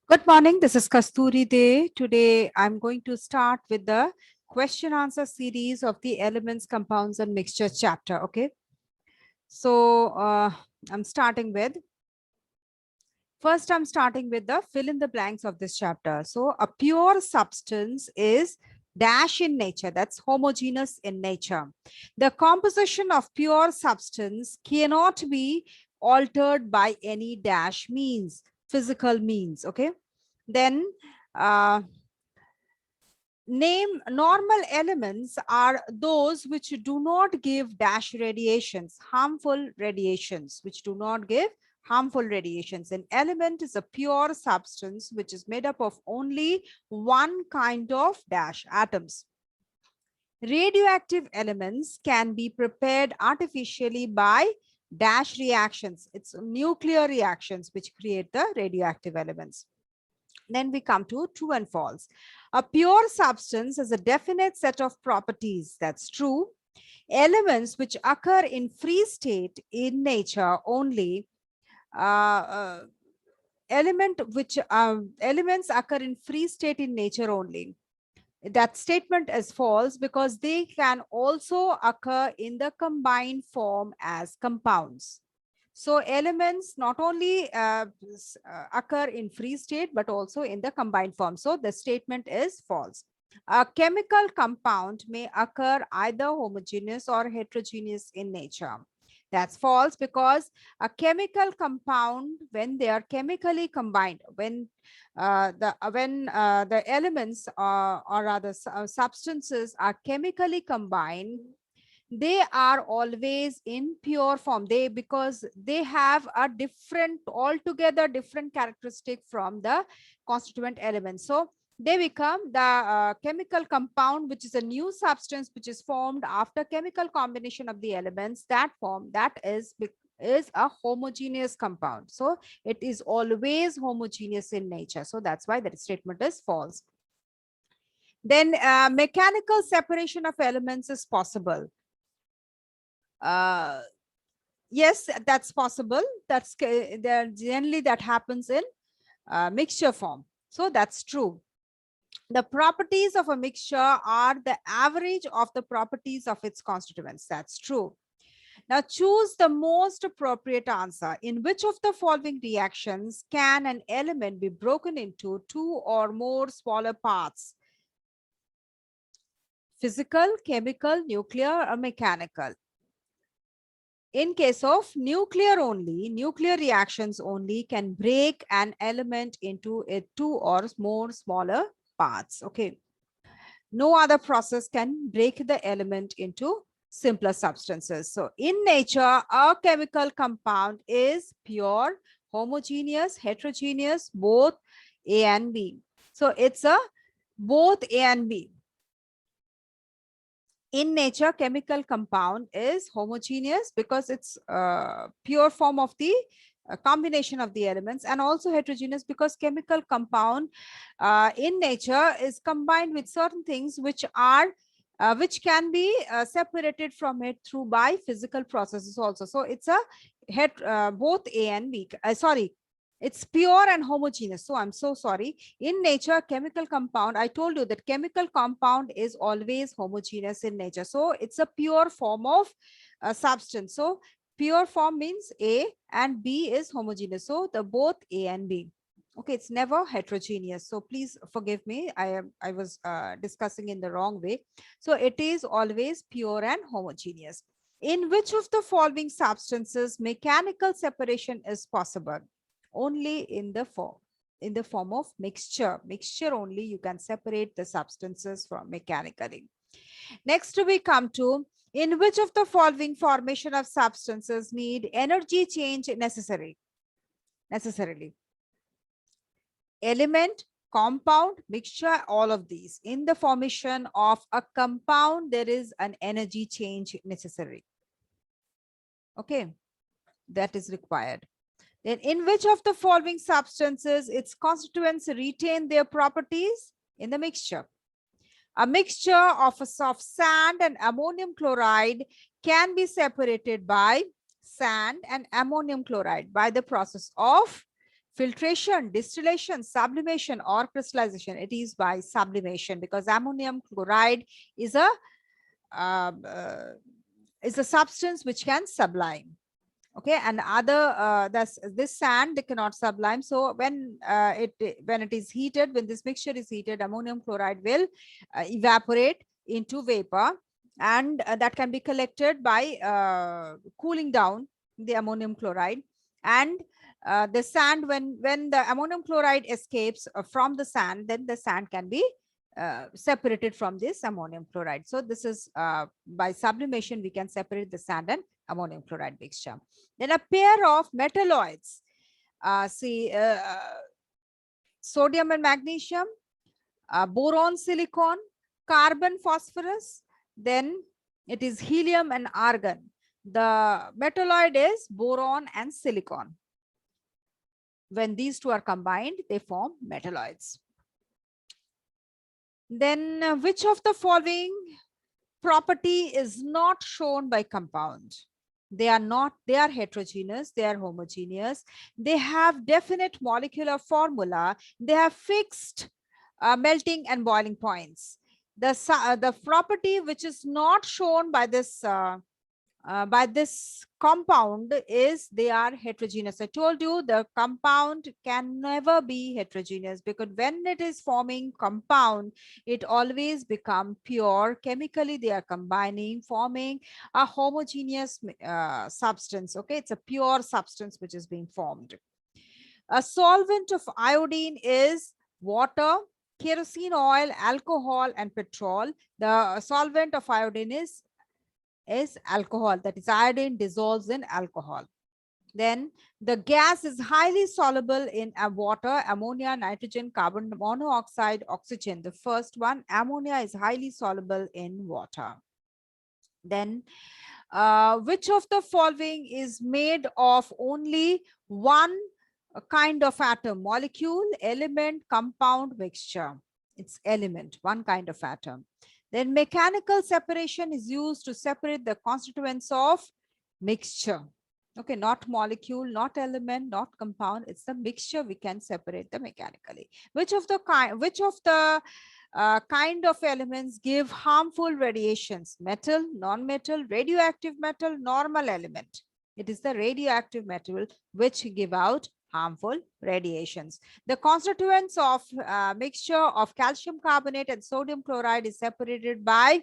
Good morning. This is Kasturi Day. Today, I'm going to start with the question answer series of the elements, compounds, and mixture chapter. Okay. So, I'm starting with first, I'm starting with the fill in the blanks of this chapter. So, a pure substance is dash in nature, that's homogeneous in nature. The composition of pure substance cannot be altered by any dash means, physical means. Okay. Then, uh, name normal elements are those which do not give dash radiations, harmful radiations, which do not give harmful radiations. An element is a pure substance which is made up of only one kind of dash atoms. Radioactive elements can be prepared artificially by dash reactions. It's nuclear reactions which create the radioactive elements. Then we come to true and false. A pure substance has a definite set of properties. That's true. Elements which occur in free state in nature only, elements occur in free state in nature only. That statement is false because they can also occur in the combined form as compounds. So elements not only occur in free state, but also in the combined form. So the statement is false. A chemical compound may occur either homogeneous or heterogeneous in nature. That's false because a chemical compound, when they are chemically combined, when the elements or rather substances are chemically combined, they are always in pure form, because they have a different, altogether different characteristic from the constituent elements. So they become the chemical compound, which is a new substance which is formed after chemical combination of the elements. That form, that is a homogeneous compound. So it is always homogeneous in nature. So that's why that statement is false. Then mechanical separation of elements is possible. Yes, that's possible. That's there generally that happens in mixture form. So that's true. The properties of a mixture are the average of the properties of its constituents. That's true. Now choose the most appropriate answer. In which of the following reactions can an element be broken into two or more smaller parts? Physical, chemical, nuclear, or mechanical? In case of nuclear only, nuclear reactions only can break an element into two or more smaller parts. Okay. No other process can break the element into simpler substances. So in nature, a chemical compound is pure, homogeneous, heterogeneous, both A and B. So it's a both A and B. In nature, chemical compound is homogeneous because it's pure form of the combination of the elements, and also heterogeneous because chemical compound in nature is combined with certain things which are which can be separated from it through by physical processes also. So it's a both A and B. Sorry, it's pure and homogeneous. So I'm so sorry. In nature, chemical compound, I told you that chemical compound is always homogeneous in nature. So it's a pure form of a substance. So pure form means A and B is homogeneous. So the both A and B. Okay, it's never heterogeneous. So please forgive me. I was discussing in the wrong way. So it is always pure and homogeneous. In which of the following substances mechanical separation is possible? Only in the form of mixture. Mixture only you can separate the substances from mechanically. Next we come to, in which of the following formation of substances need energy change necessarily? Element, compound, mixture, all of these. In the formation of a compound, there is an energy change necessary. Okay, that is required. Then in which of the following substances its constituents retain their properties? In the mixture. A mixture of sand and ammonium chloride can be separated by sand and ammonium chloride by the process of filtration, distillation, sublimation, or crystallization? It is by sublimation, because ammonium chloride is a uh, uh, substance which can sublime. Okay, and this sand, they cannot sublime. So when it is heated, when this mixture is heated, ammonium chloride will evaporate into vapor, and that can be collected by cooling down the ammonium chloride. And the sand, when the ammonium chloride escapes from the sand, then the sand can be separated from this ammonium chloride. So this is by sublimation we can separate the sand and ammonium chloride mixture. Then a pair of metalloids, sodium and magnesium, boron, silicon, carbon, phosphorus, then it is helium and argon. The metalloid is boron and silicon. When these two are combined, they form metalloids. Then which of the following property is not shown by compound? They are not, they are heterogeneous, they are homogeneous, they have definite molecular formula, they have fixed melting and boiling points. The property which is not shown by this compound is they are heterogeneous. I told you the compound can never be heterogeneous, because when it is forming compound, it always become pure. Chemically, they are combining, forming a homogeneous substance. Okay, it's a pure substance which is being formed. A solvent of iodine is water, kerosene oil, alcohol, and petrol. The solvent of iodine is alcohol, that is iodine dissolves in alcohol. Then the gas is highly soluble in water, ammonia, nitrogen, carbon monoxide, oxygen. The first one, ammonia, is highly soluble in water. Then which of the following is made of only one kind of atom? Molecule, element, compound, mixture? It's element, one kind of atom. Then mechanical separation is used to separate the constituents of mixture. Okay, not molecule, not element, not compound. It's the mixture we can separate the mechanically. Which of the kind of elements give harmful radiations? Metal, non-metal, radioactive metal, normal element? It is the radioactive metal which give out harmful radiations. The constituents of mixture of calcium carbonate and sodium chloride is separated by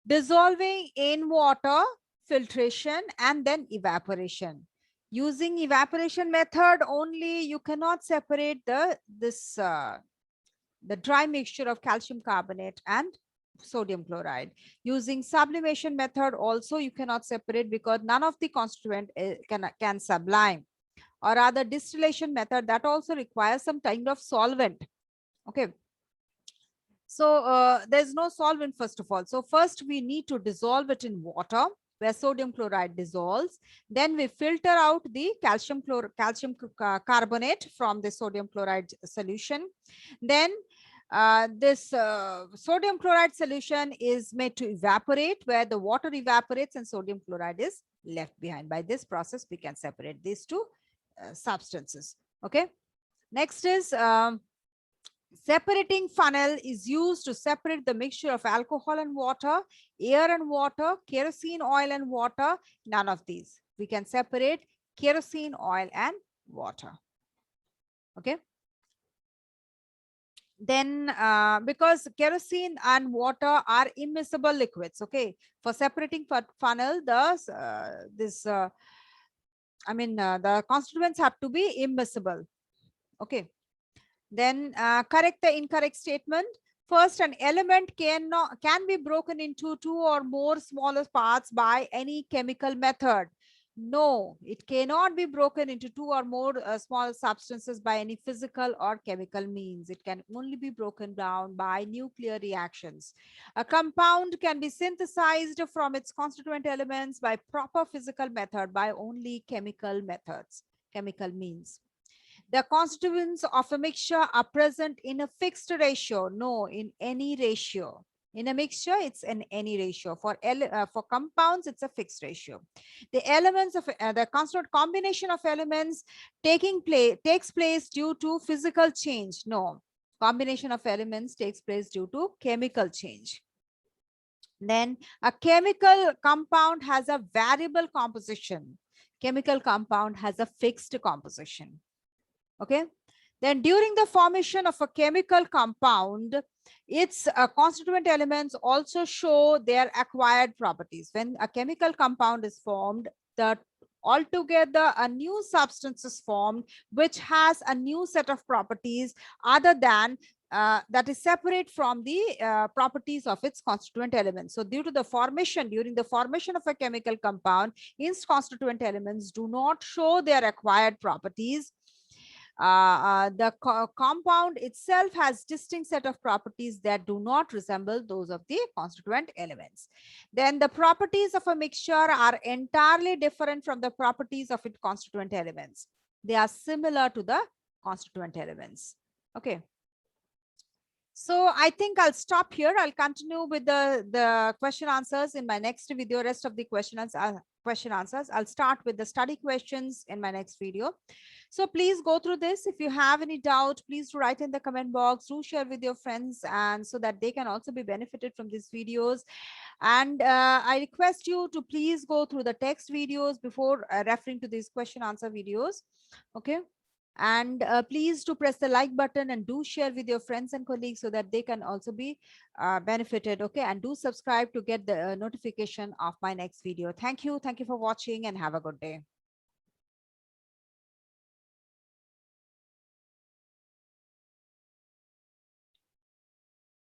dissolving in water, filtration, and then evaporation. Using evaporation method only, you cannot separate the dry mixture of calcium carbonate and sodium chloride. Using sublimation method also you cannot separate, because none of the constituent can sublime. Or rather distillation method, that also requires some kind of solvent. Okay, so there's no solvent first of all. So first we need to dissolve it in water where sodium chloride dissolves. Then we filter out the calcium carbonate from the sodium chloride solution. Then this sodium chloride solution is made to evaporate, where the water evaporates and sodium chloride is left behind. By this process, we can separate these two substances. Okay. Next is separating funnel is used to separate the mixture of alcohol and water, air and water, kerosene oil and water. None of these. We can separate kerosene oil and water. Okay. Then because kerosene and water are immiscible liquids. Okay. For separating funnel, the constituents have to be immiscible. Okay. Then correct the incorrect statement. First, an element can be broken into two or more smaller parts by any chemical method. No, it cannot be broken into two or more small substances by any physical or chemical means. It can only be broken down by nuclear reactions. A compound can be synthesized from its constituent elements by proper physical method, by only chemical methods, chemical means. The constituents of a mixture are present in a fixed ratio. No, in any ratio. In a mixture, it's an any ratio. For compounds, it's a fixed ratio. The elements of the constant combination of elements takes place due to physical change. No, combination of elements takes place due to chemical change. Then a chemical compound has a variable composition. Chemical compound has a fixed composition. Okay. Then during the formation of a chemical compound, its constituent elements also show their acquired properties. When a chemical compound is formed, the altogether a new substance is formed, which has a new set of properties other than that is separate from the properties of its constituent elements. So during the formation of a chemical compound, its constituent elements do not show their acquired properties. The compound itself has distinct set of properties that do not resemble those of the constituent elements. Then the properties of a mixture are entirely different from the properties of its constituent elements. They are similar to the constituent elements. Okay. So I think I'll stop here. I'll continue with the question answers in my next video. Rest of the question answers. I'll start with the study questions in my next video. So please go through this. If you have any doubt, please do write in the comment box. Do share with your friends, and so that they can also be benefited from these videos. And I request you to please go through the text videos before referring to these question answer videos. Okay. And please do press the like button and do share with your friends and colleagues so that they can also be benefited. Okay. And do subscribe to get the notification of my next video. Thank you. Thank you for watching and have a good day.